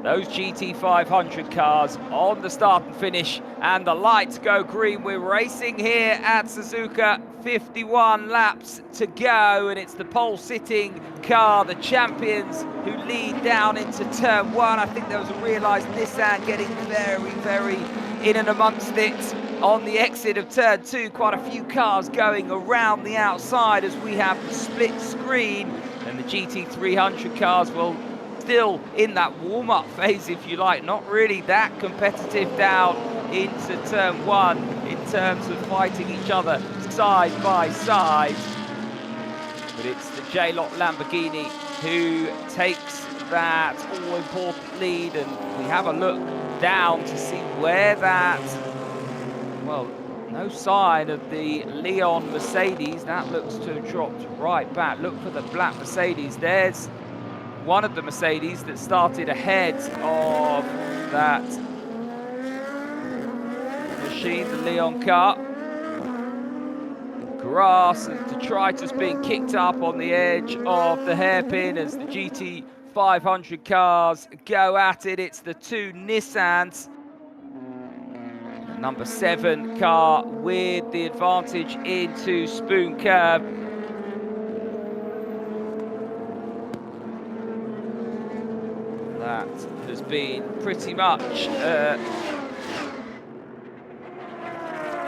those GT500 cars on the start and finish, and the lights go green. We're racing here at Suzuka, 51 laps to go, and it's the pole-sitting car, the champions, who lead down into turn one. I think there was a realised Nissan getting very, very in and amongst it on the exit of turn two. Quite a few cars going around the outside as we have the split screen, and the GT300 cars will still in that warm-up phase, if you like, not really that competitive down into turn one in terms of fighting each other side by side. But it's the JLOC Lamborghini who takes that all-important lead, and we have a look down to see where that, well, no sign of the Leon Mercedes. That looks to have dropped right back. Look for the black Mercedes. There's one of the Mercedes that started ahead of that machine, the Leon car. Grass and detritus being kicked up on the edge of the hairpin as the GT500 cars go at it. It's the two Nissans. Number 7 car with the advantage into Spoon Curve. That has been pretty much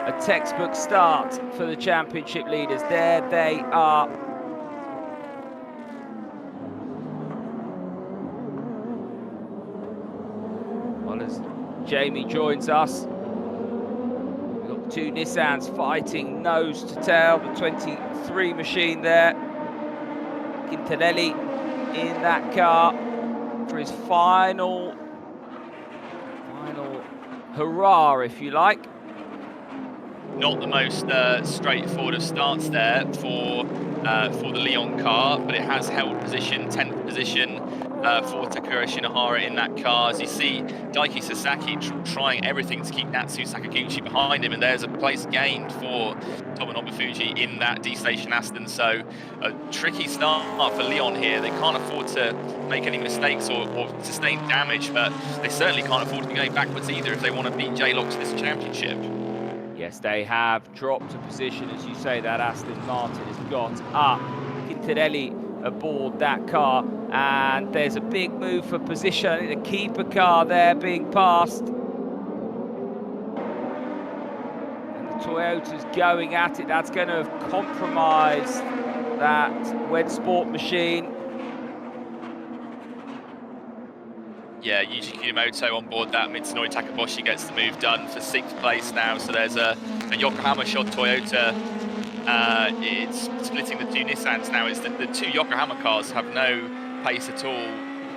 a textbook start for the championship leaders. There they are. Well, as Jamie joins us, we've got the two Nissans fighting nose to tail. The 23 machine there. Quintanelli in that car for his final hurrah, if you like. Not the most straightforward of starts there for the Leon car, but it has held position, 10th position for Takura Shinohara in that car. As you see, Daiki Sasaki trying everything to keep Natsu Sakaguchi behind him, and there's a place gained for Tomonobu Fuji in that D-Station Aston. So a tricky start for Leon here. They can't afford to make any mistakes or sustain damage, but they certainly can't afford to be going backwards either if they want to beat JLOC to this championship. Yes, they have dropped a position, as you say, that Aston Martin has got up. Quintanelli aboard that car, and there's a big move for position. The keeper car there being passed. And the Toyota's going at it. That's going to have compromised that Wed Sport machine. Yeah, Yuji Kinomoto on board that. Mitsunori Takaboshi gets the move done for 6th place now. So there's a Yokohama shod Toyota. It's splitting the two Nissans now. It's the two Yokohama cars have no pace at all.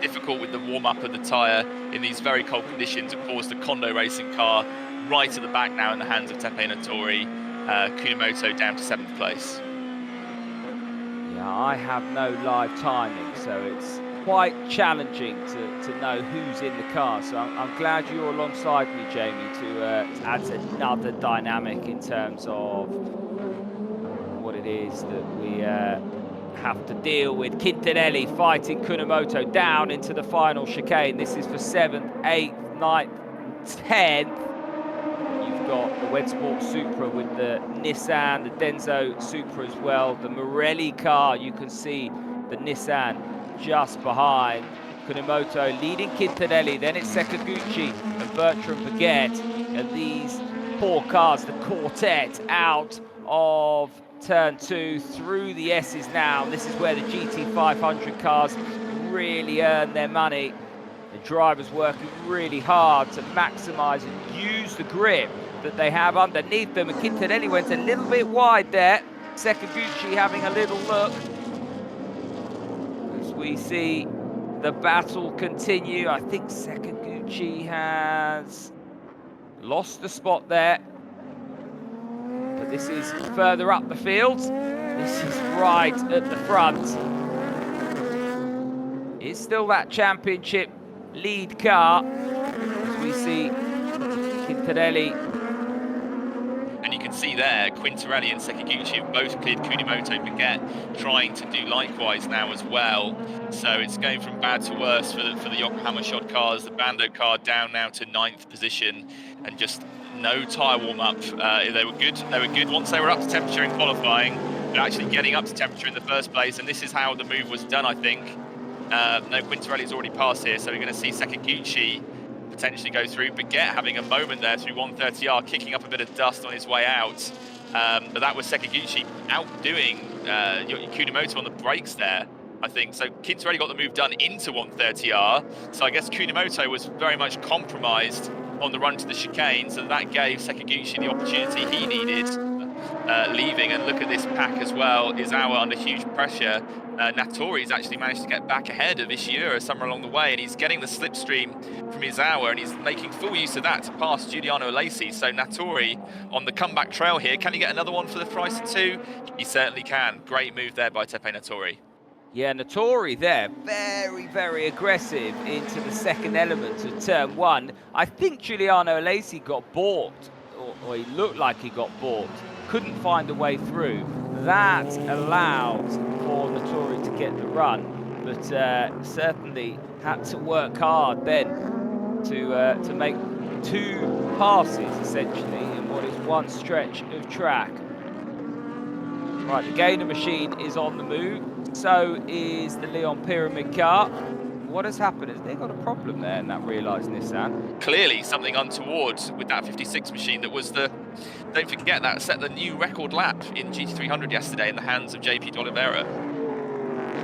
Difficult with the warm-up of the tyre in these very cold conditions. Of course, the Kondo Racing car right at the back now in the hands of Teppei Notori. Kinomoto down to 7th place. Yeah, I have no live timing, so it's quite challenging to know who's in the car. So I'm glad you're alongside me, Jamie, to add another dynamic in terms of what it is that we have to deal with. Quintanelli fighting Kunamoto down into the final chicane. This is for 7th, 8th, 9th, 10th. You've got the Wed Sport Supra with the Nissan, the Denso Supra as well. The Morelli car, you can see the Nissan just behind. Kunamoto leading Quintanelli, then it's Sakaguchi and Bertrand Baguette, and these four cars, the quartet, out of turn two through the S's now. This is where the GT500 cars really earn their money. The drivers working really hard to maximise and use the grip that they have underneath them, and Quintanelli went a little bit wide there. Sakaguchi having a little look. We see the battle continue. I think Sakaguchi has lost the spot there. But this is further up the field. This is right at the front. It's still that championship lead car. As we see Quintanelli. And you can see see there, Quintarelli and Sekiguchi have both cleared Kunimoto. Baguette trying to do likewise now as well. So it's going from bad to worse for the Yokohama Shod cars. The Bando car down now to 9th position, and just no tyre warm-up. They were good. They were good once they were up to temperature in qualifying, but actually getting up to temperature in the first place. And this is how the move was done, I think. No, Quintarelli's already passed here, so we're going to see Sekiguchi potentially go through. Baguette having a moment there through 130R, kicking up a bit of dust on his way out. But that was Sekiguchi outdoing Kunimoto on the brakes there, I think. So Quintarelli got the move done into 130R. So I guess Kunimoto was very much compromised on the run to the chicane. So that gave Sekiguchi the opportunity he needed, leaving. And look at this pack as well. Izawa under huge pressure. Natori's actually managed to get back ahead of Ishiura somewhere along the way, and he's getting the slipstream from Izawa, and he's making full use of that to pass Giuliano Alesi. So Natori on the comeback trail here. Can he get another one for the price of 2? He certainly can. Great move there by Tepe Natori. Yeah, Natori there, very, very aggressive into the second element of turn 1. I think Giuliano Alesi got bought, or he looked like he got bought. Couldn't find a way through. That allowed for Natori to get the run, but certainly had to work hard then to make 2 passes, essentially, in what is one stretch of track. Right, the Gainer machine is on the move. So is the Leon Pyramid car. What has happened? Has they got a problem there in that realised Nissan? Clearly something untoward with that 56 machine that was the, don't forget, that set the new record lap in GT300 yesterday in the hands of JP D'Oliveira.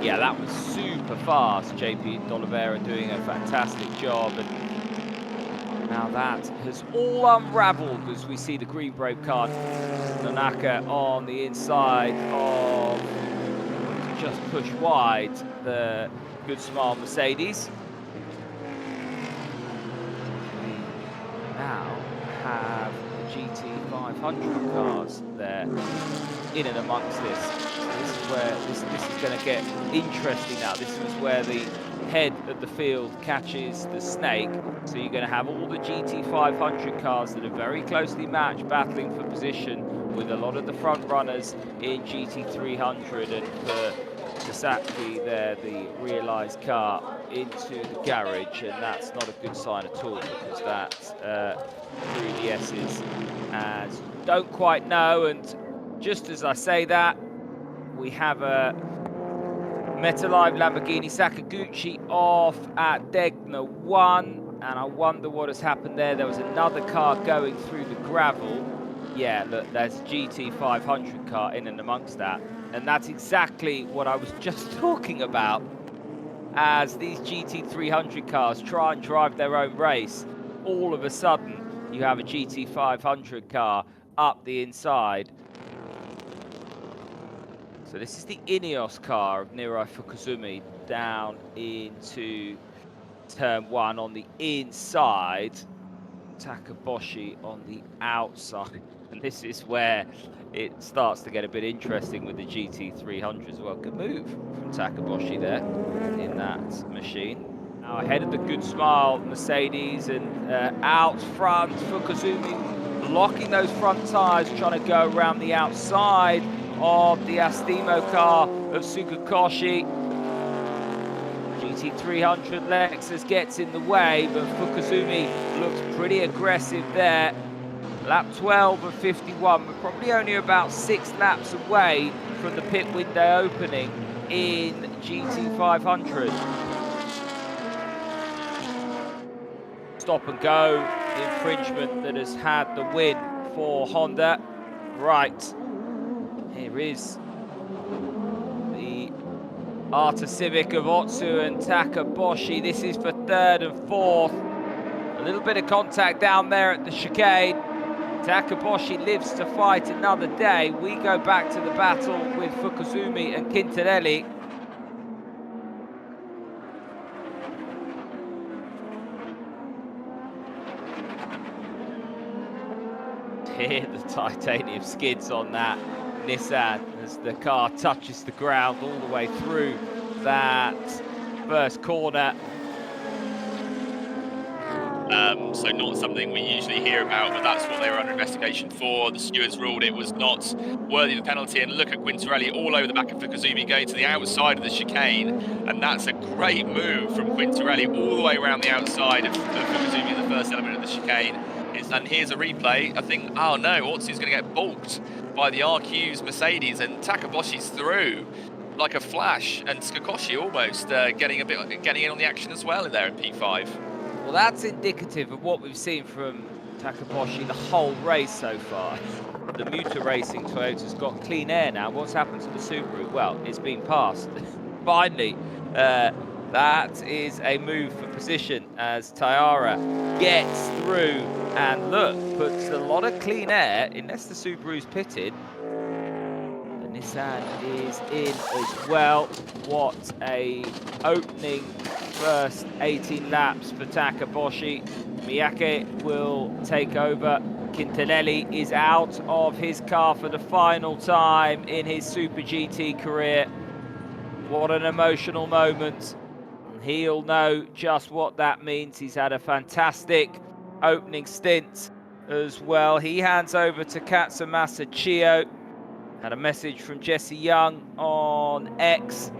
Yeah, that was super fast. JP D'Oliveira doing a fantastic job. And now that has all unravelled as we see the green brake car. Nanaka on the inside of, just push wide, the Good Smile Mercedes. We now have the GT500 cars there in and amongst this. So this is where this is going to get interesting now. This is where the head of the field catches the snake. So you're going to have all the GT500 cars that are very closely matched, battling for position with a lot of the front runners in GT300, and for Sasaki there, the realised car into the garage, and that's not a good sign at all, because that's 3 DS's and don't quite know. And just as I say that, we have a Metalive Lamborghini Sakaguchi off at Degner 1, and I wonder what has happened there. There was another car going through the gravel. Yeah, look, there's a GT500 car in and amongst that. And that's exactly what I was just talking about. As these GT300 cars try and drive their own race, all of a sudden you have a GT500 car up the inside. So this is the Ineos car of Niroi Fukuzumi down into turn 1 on the inside. Takaboshi on the outside. And this is where it starts to get a bit interesting with the GT300 as well. Good move from Takaboshi there in that machine. Now ahead of the Good Smile Mercedes, and out front Fukuzumi blocking those front tyres, trying to go around the outside of the Astemo car of Sugakoshi. GT300 Lexus gets in the way, but Fukuzumi looks pretty aggressive there. Lap 12 of 51. We're probably only about 6 laps away from the pit window opening in GT500. Stop and go infringement that has had the win for Honda. Right, here is the Arta Civic of Otsu and Takaboshi. This is for 3rd and 4th. A little bit of contact down there at the chicane. Takaboshi lives to fight another day. We go back to the battle with Fukuzumi and Quintarelli. Hear the titanium skids on that Nissan as the car touches the ground all the way through that first corner. So not something we usually hear about, but that's what they were under investigation for. The stewards ruled it was not worthy of a penalty. And look at Quintarelli all over the back of Fukuzumi going to the outside of the chicane. And that's a great move from Quintarelli all the way around the outside of Fukuzumi in the first element of the chicane. And here's a replay. I think, oh no, Otsu's going to get balked by the RQ's Mercedes, and Takaboshi's through like a flash, and Tsukoshi almost getting in on the action as well in there in P5. Well, that's indicative of what we've seen from Takaboshi the whole race so far. The Muta Racing Toyota's got clean air now. What's happened to the Subaru? Well, it's been passed. Finally, that is a move for position as Taira gets through and look, puts a lot of clean air, unless the Subaru's pitted. The Nissan is in as well. What a opening first 18 laps for Takaboshi. Miyake will take over. Quintarelli is out of his car for the final time in his Super GT career. What an emotional moment. He'll know just what that means. He's had a fantastic opening stint as well. He hands over to Katsumasa Chio. Had a message from Jesse Young on X.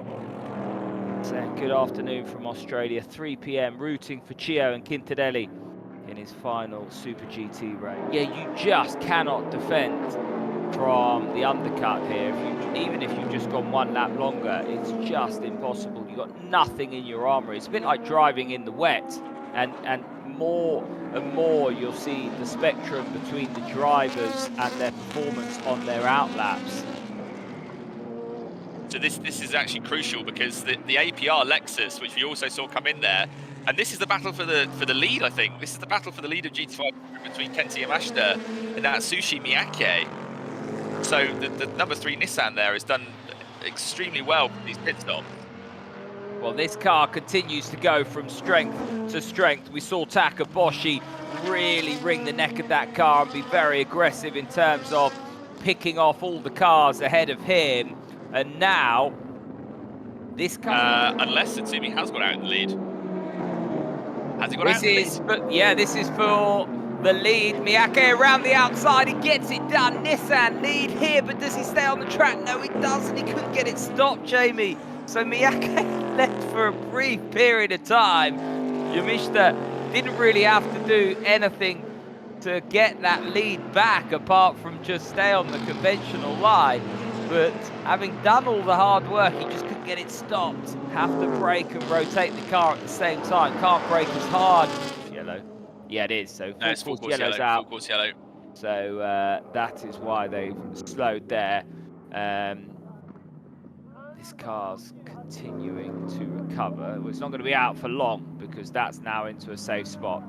Saying good afternoon from Australia, 3 p.m. rooting for Chio and Quintarelli in his final Super GT race. Yeah, you just cannot defend from the undercut here. Even if you've just gone 1 lap longer, it's just impossible. You've got nothing in your armour. It's a bit like driving in the wet, and more and more you'll see the spectrum between the drivers and their performance on their out laps. So this is actually crucial, because the APR Lexus, which we also saw come in there, and this is the battle for the lead. I think this is the battle for the lead of GT500 between Kenta Yamashita and Atsushi Miyake. So the number 3 Nissan there has done extremely well for these pit stops. Well, this car continues to go from strength to strength. We saw Takaboshi really wring the neck of that car and be very aggressive in terms of picking off all the cars ahead of him. And now, this car... unless Tsuboi has got out in the lead. Has he got out in the lead? Yeah, this is for the lead. Miyake around the outside, he gets it done. Nissan lead here, but does he stay on the track? No, he doesn't. He couldn't get it stopped, Jamie. So Miyake left for a brief period of time. Yamashita didn't really have to do anything to get that lead back, apart from just stay on the conventional line. But having done all the hard work, he just couldn't get it stopped. Have to brake and rotate the car at the same time. Can't brake as hard. Yellow. Yeah, it is. So full course yellow's yellow, out. full course yellow. So that is why they've slowed there. This car's continuing to recover. Well, it's not going to be out for long, because that's now into a safe spot.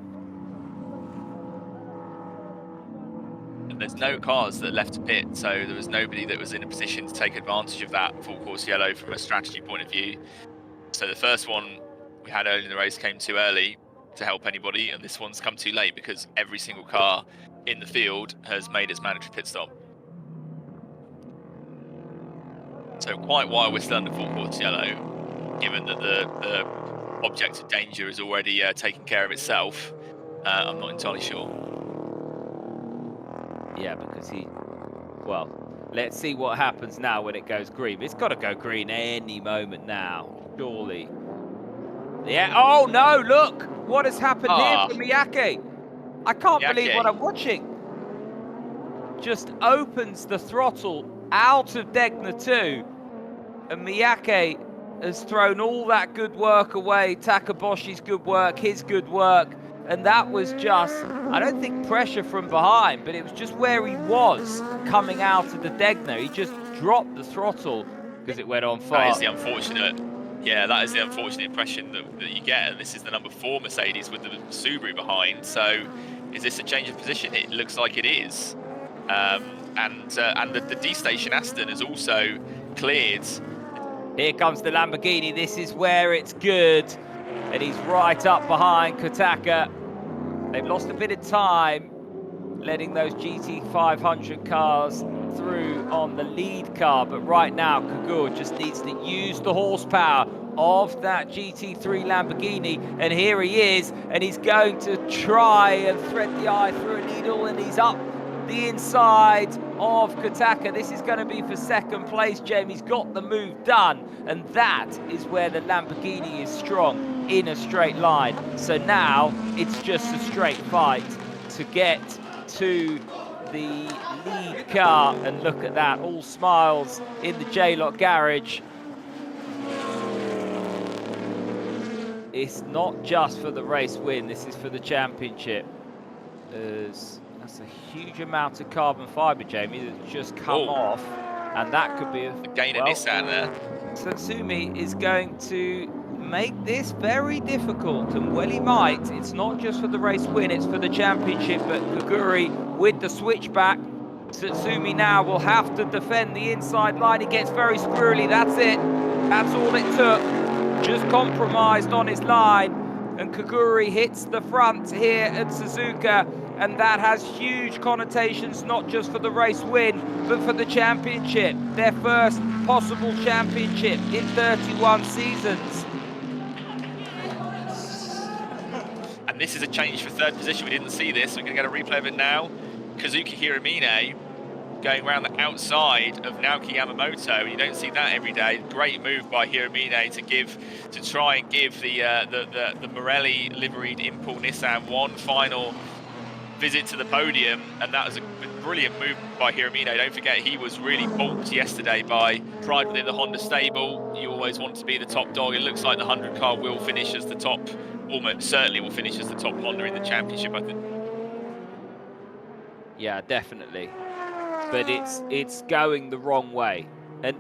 And there's no cars that left to pit, so there was nobody that was in a position to take advantage of that full course yellow from a strategy point of view. So the first one we had early in the race came too early to help anybody, and this one's come too late because every single car in the field has made its mandatory pit stop. So quite why we're still under full course yellow, given that the object of danger is already taken care of itself. I'm not entirely sure. Yeah, because well, let's see what happens now when it goes green. It's got to go green any moment now, surely. Yeah, oh no, look! What has happened here for Miyake? I can't believe what I'm watching. Just opens the throttle out of Degner 2, and Miyake has thrown all that good work away, Takaboshi's good work, his good work, and that was just, I don't think pressure from behind, but it was just where he was coming out of the Degner. He just dropped the throttle because it went on fire. That is the unfortunate, yeah, that is the unfortunate impression that you get, and this is the number 4 Mercedes with the Subaru behind, so is this a change of position? It looks like it is. And the D-Station Aston is also cleared. Here comes the Lamborghini. This is where it's good. And he's right up behind Kotaka. They've lost a bit of time letting those GT500 cars through on the lead car. But right now, Kagura just needs to use the horsepower. of that GT3 Lamborghini, and here he is, and he's going to try and thread the eye through a needle, and he's up the inside of Kotaka. This is going to be for second place, Jamie. He's got the move done, and that is where the Lamborghini is strong, in a straight line. So now it's just a straight fight to get to the lead car, and look at that, all smiles in the JLOC garage. It's not just for the race win, this is for the championship. That's a huge amount of carbon fibre, Jamie, that's just come off, and that could be a gain of Nissan there. Tsutsui is going to make this very difficult, and well he might. It's not just for the race win, it's for the championship, but Kaguri with the switchback. Tsutsui now will have to defend the inside line. He gets very squirrely, that's it. That's all it took. Just compromised on his line, and Kaguri hits the front here at Suzuka, and that has huge connotations, not just for the race win, but for the championship. Their first possible championship in 31 seasons. And this is a change for third position. We didn't see this. We're going to get a replay of it now. Kazuki Hiramine going around the outside of Naoki Yamamoto. You don't see that every day. Great move by Hiramine to try and give the Morelli liveried Impul Nissan one final visit to the podium, and that was a brilliant move by Hiramine. Don't forget, he was really balked yesterday by pride within the Honda stable. You always want to be the top dog. It looks like the 100 car will finish as the top, almost certainly will finish as the top Honda in the championship, I think. Yeah, definitely. But it's going the wrong way, and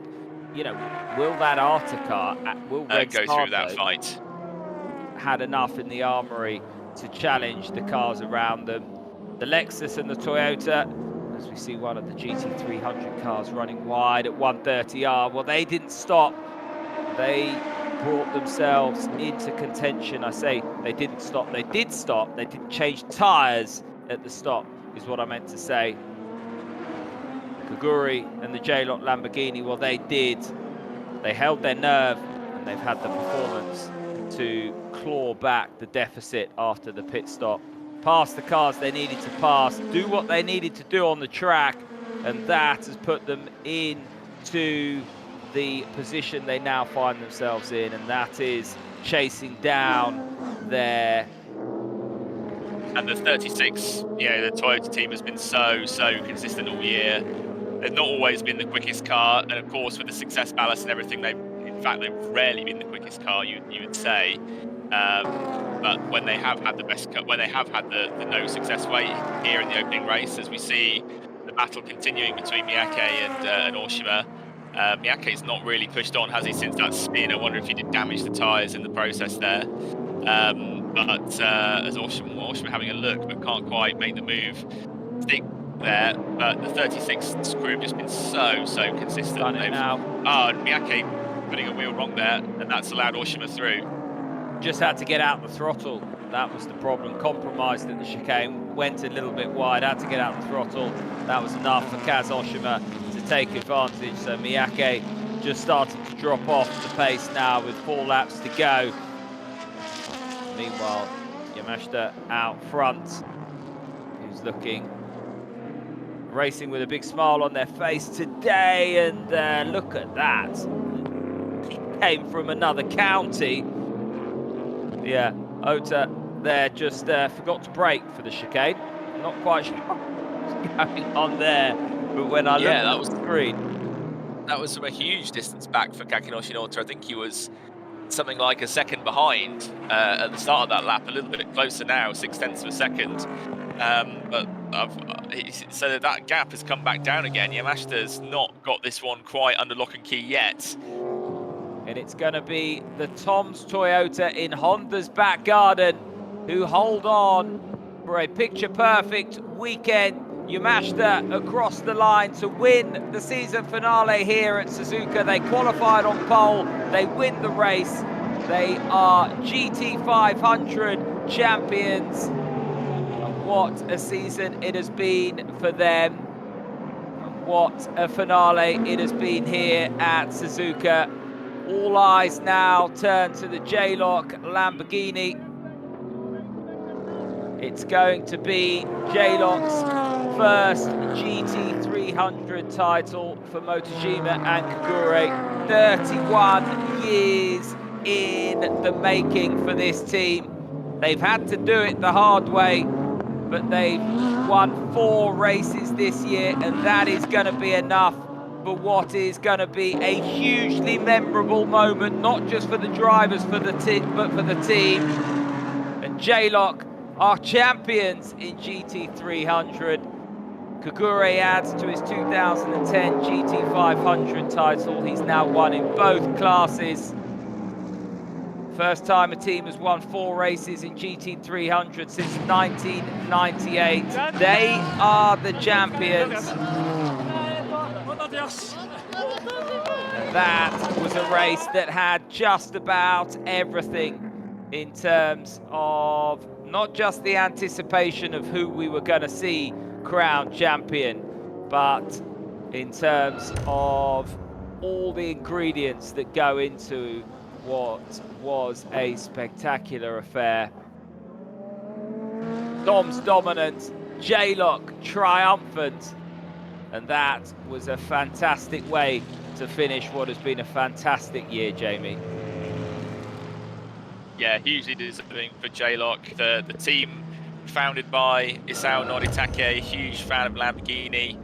you know, will that Arta car, will Red go through that fight? Had enough in the armory to challenge the cars around them, the Lexus and the Toyota. As we see one of the GT300 cars running wide at 130R. Well, they didn't stop. They brought themselves into contention. I say they didn't stop. They did stop. They didn't change tyres at the stop, is what I meant to say. Kaguri and the JLOC Lamborghini, well, they did. They held their nerve, and they've had the performance to claw back the deficit after the pit stop. Pass the cars they needed to pass, do what they needed to do on the track, and that has put them into the position they now find themselves in, and that is chasing down their... And the 36, yeah, the Toyota team has been so consistent all year. They've not always been the quickest car, and of course with the success ballast and everything, they've rarely been the quickest car, you would say. But when they have had the best cut, when they have had the no success rate here in the opening race, as we see the battle continuing between Miyake and Oshima. Miyake's not really pushed on, has he, since that spin? I wonder if he did damage the tyres in the process there. But as Oshima having a look, but can't quite make the move. Stick there, but the 36 crew have just been so consistent. Done it now. Oh, Miyake putting a wheel wrong there, and that's allowed Oshima through. Just had to get out the throttle. That was the problem. Compromised in the chicane, went a little bit wide, had to get out the throttle. That was enough for Kaz Oshima to take advantage. So Miyake just starting to drop off the pace now with 4 laps to go. Meanwhile, Yamashita out front, who's racing with a big smile on their face today, and look at that. He came from another county. Yeah, Ota there just forgot to brake for the chicane. Not quite sure what's going on there, but when I looked at the screen, that was from a huge distance back for Kakinoshi Ota. I think he was something like a second behind at the start of that lap, a little bit closer now, 0.6 of a second. But so that gap has come back down again. Yamashita's not got this one quite under lock and key yet. And it's going to be the Tom's Toyota in Honda's back garden who hold on for a picture-perfect weekend. Yamashita across the line to win the season finale here at Suzuka. They qualified on pole, they win the race. They are GT500 champions. And what a season it has been for them. And what a finale it has been here at Suzuka. All eyes now turn to the JLOC Lamborghini. It's going to be JLOC's first GT300 title for Motojima and Kagure. 31 years in the making for this team. They've had to do it the hard way, but they've won 4 races this year, and that is going to be enough for what is going to be a hugely memorable moment, not just for the drivers, but for the team. And JLOC are champions in GT300. Kagure adds to his 2010 GT500 title. He's now won in both classes. First time a team has won 4 races in GT300 since 1998. They are the champions. And that was a race that had just about everything in terms of not just the anticipation of who we were going to see crowned champion, but in terms of all the ingredients that go into what was a spectacular affair. Dom's dominant, JLOC triumphant, and that was a fantastic way to finish what has been a fantastic year, Jamie. Yeah, hugely deserving for JLOC. The team founded by Isao Noritake, huge fan of Lamborghini.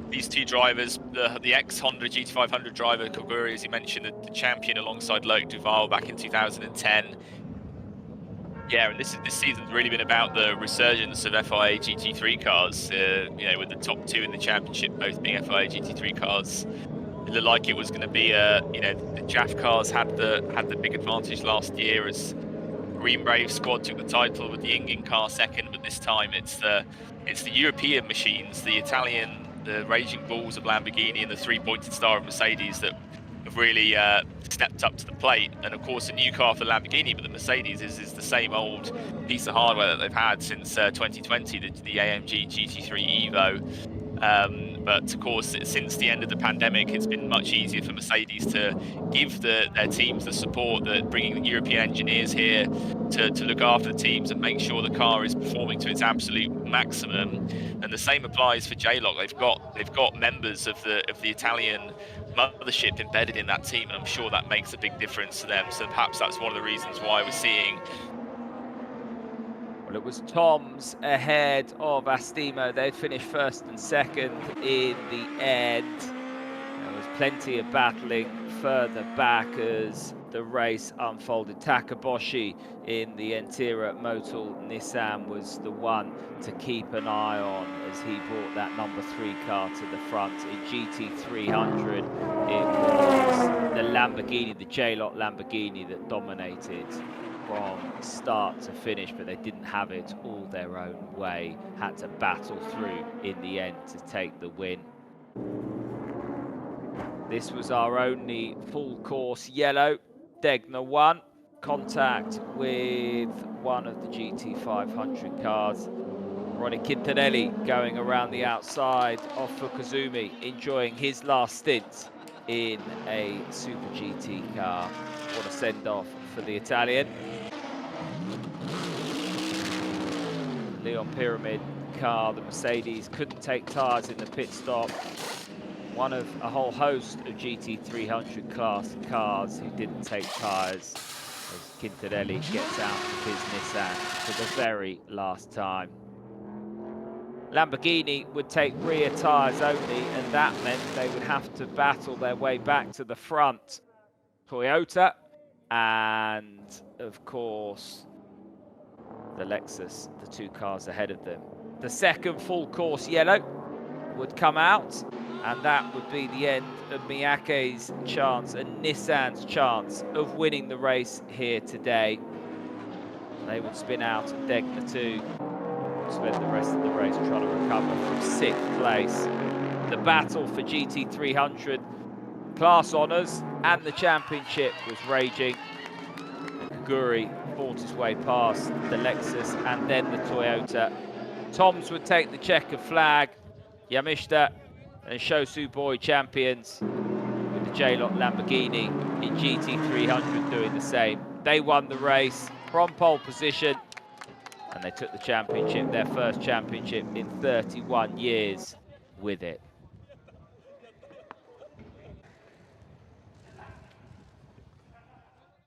These 2 drivers, the ex-Honda GT500 driver, Kagure, as you mentioned, the champion alongside Loic Duval back in 2010. Yeah, and this season's really been about the resurgence of FIA GT3 cars, you know, with the top 2 in the championship both being FIA GT3 cars. It looked like it was going to be, you know, the JAF cars had the big advantage last year as Green Brave squad took the title with the Ingin car second, but this time it's the European machines, the Italian, the Raging Bulls of Lamborghini and the 3-pointed star of Mercedes that have really stepped up to the plate. And of course, a new car for Lamborghini, but the Mercedes is the same old piece of hardware that they've had since 2020, the AMG GT3 Evo. But of course, since the end of the pandemic, it's been much easier for Mercedes to give their teams the support, that bringing the European engineers here to look after the teams and make sure the car is performing to its absolute maximum. And the same applies for JLOC. They've got members of the Italian mothership embedded in that team, and I'm sure that makes a big difference to them. So perhaps that's one of the reasons why we're seeing. Well, it was Toms ahead of Astemo. They finished first and second in the end. There was plenty of battling further back as the race unfolded. Takaboshi in the Entera Motul Nissan was the one to keep an eye on as he brought that number 3 car to the front. In GT300, it was the Lamborghini, the JLOC Lamborghini, that dominated from start to finish, but they didn't have it all their own way. Had to battle through in the end to take the win. This was our only full course yellow. Degner won. Contact with one of the GT500 cars. Ronnie Quintanelli going around the outside of Fukuzumi, enjoying his last stint in a Super GT car. What a send-off for the Italian. Leon Pyramid car, the Mercedes, couldn't take tyres in the pit stop. One of a whole host of GT300 class cars who didn't take tyres as Quintanelli gets out of his Nissan for the very last time. Lamborghini would take rear tyres only, and that meant they would have to battle their way back to the front. Toyota and, of course, the Lexus, the 2 cars ahead of them. The second full course yellow would come out, and that would be the end of Miyake's chance and Nissan's chance of winning the race here today. They would spin out Degner 2, spend the rest of the race trying to recover from 6th place. The battle for GT300 class honours and the championship was raging. Kagure fought his way past the Lexus and then the Toyota. Toms would take the checkered flag. Yamashita and Tsuboi champions with the JLOC Lamborghini in GT300 doing the same. They won the race from pole position, and they took the championship, their first championship in 31 years with it.